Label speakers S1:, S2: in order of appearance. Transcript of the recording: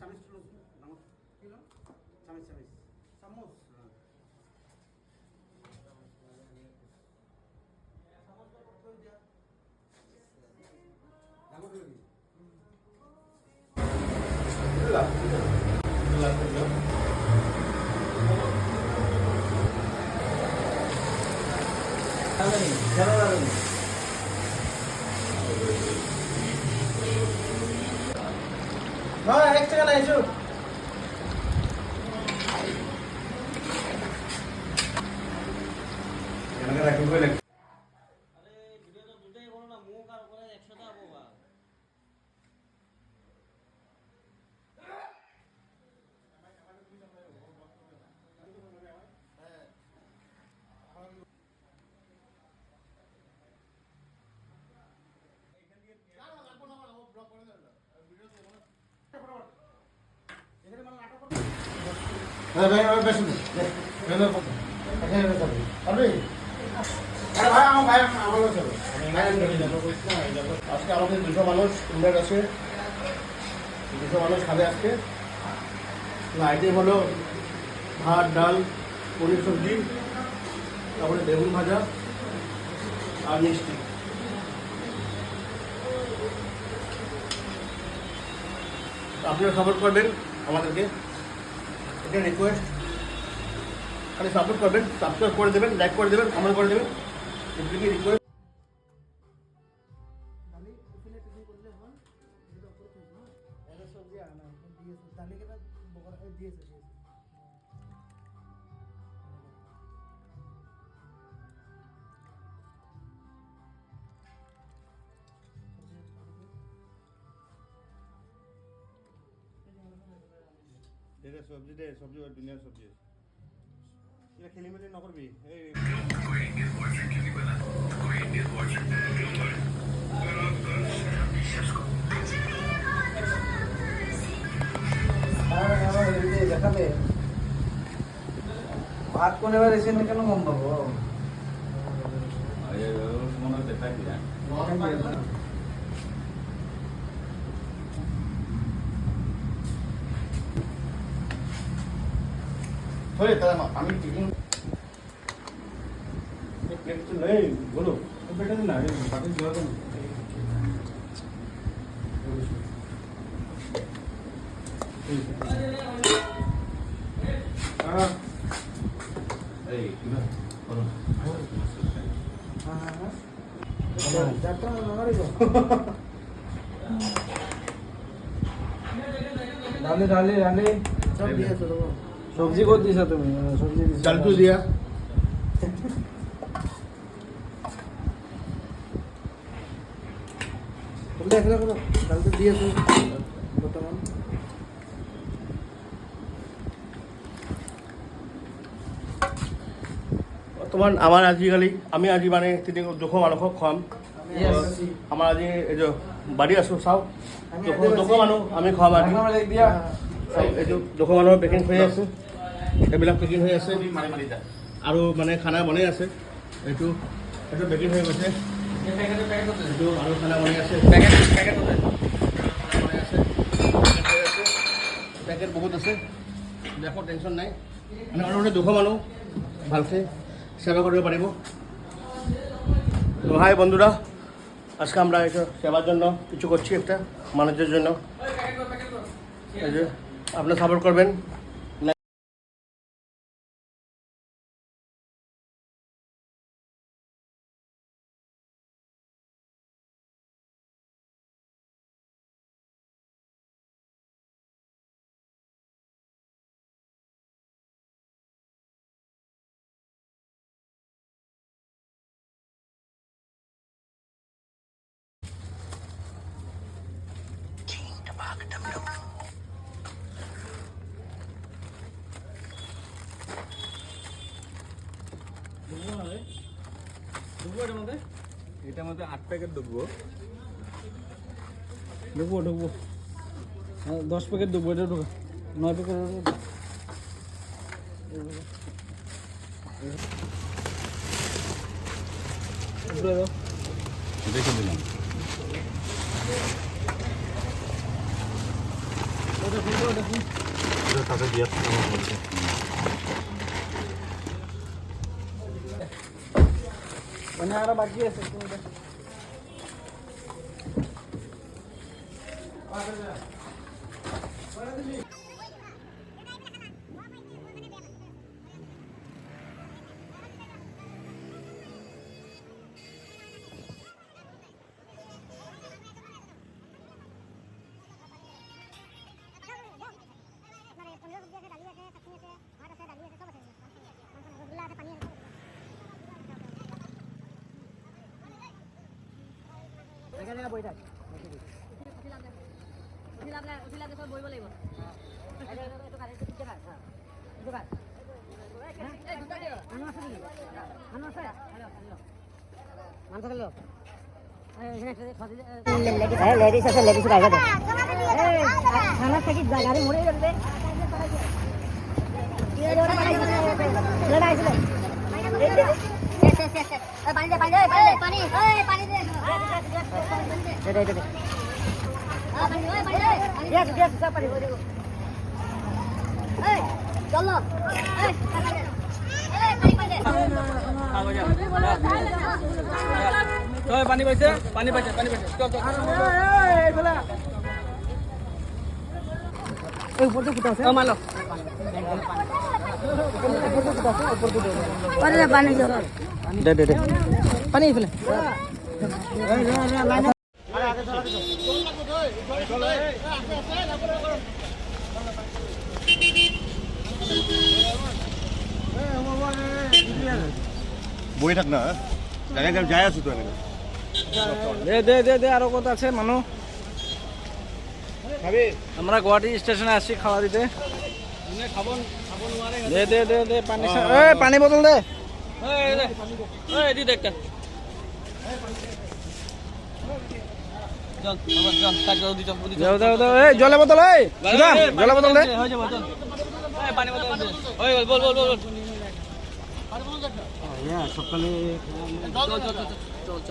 S1: চামিচ লচোন ডাঙৰ কিলো চামিচ চামিচ চামুচ এক টাকা নাই এসো আজকে আমাদের 200 মানুষ ইনভাইট আছে 200 মানুষ খাবে আজকে আইটেম হলো ভাত ডাল পনির সবজি তারপরে বেগুন ভাজা আর মিষ্টি আপনারা সাপোর্ট করবেন আমাদেরকে এটা রিকোয়েস্ট খালি সাপোর্ট করবেন সাবস্ক্রাইব করে দেবেন লাইক করে দেবেন কমেন্ট করে দেবেন এগুলিকে রিকোয়েস্ট সবজি দে সবজি দুনিয়ার সবজি এটা খেলি মেলি নকরবি এই দেখাবে ভাত কোন এবার এসে কেন কম পাবো দেখাই দিয়া थोड़े तरह আমি টিফিন एक प्लेट तो नहीं बोलो तो बेटा ना बाकी जो तो हां ए किना बोलो हां हां जाता हमारे को डाले सब दिया चलो सब्जी को दिया तुम सब्जी डाल तो दिया तुम देख लो डाल तो दिया तो बर्तमान বর্তমান আমার আজিকালি আমি আজি মানে তিনি দুশ মানুহক খুৱাম আমাৰ আজি এই যে বাড়ি আছো চাও দুশ মানুহ আমি খুৱাম আজি এইটো দুশ মানুহৰ পেকিং হৈ আছে এইবিলাক পেকিং হৈ আছে আৰু মানে খানা বনাই আছে এইটো পেকিং হৈ গৈছে এইটো আৰু খানা বনাই আছে পেকেট বহুত আছে দেখো টেনশন নাই মানে মোটামুটি 200 মানুষ ভালকে সেবা করতে পারিব তো হাই বন্ধুরা আজকে আমরা এটা সেবার জন্য কিছু করছি একটা মানুষের জন্য এই যে আপনারা সাপোর্ট করবেন এটার মধ্যে 8 প্যাকেট ঢুকবো 10 প্যাকেট ঢুকবো এটা ঢুকা 9 প্যাকেট দেখে দিলাম
S2: তাতে বিয়াত আমার বলছে
S3: মানে আরো বাকি আছে
S4: লেডিস আছে লেডিস বাইরে দে খানা থেকে গাড়ি মুড়ে যাবে পানি দে পানি দে পানি পানি দে দে দে পানি দে পানি দে yes yes সব পানি দে এই চলো এই পানি দে
S3: ওই পানি পাইছে চল চল এই বলা এই উপর তো কিটা আছে ও মালো
S4: পানি পানি জল
S3: দে দে দে পানি ফেলে
S2: বই থাক না জায়গায় যাই আছো তো এনেকে
S3: দে দে দে দে আরো কত আছে মানুষ আমরা গুয়াহাটি স্টেশনে আসছি খাওয়া দিতে দে দে দে দে পানি এই পানি বোতল দে দাও দাও দাও এই জলের বোতল এই জলের বোতল দে
S2: সকালে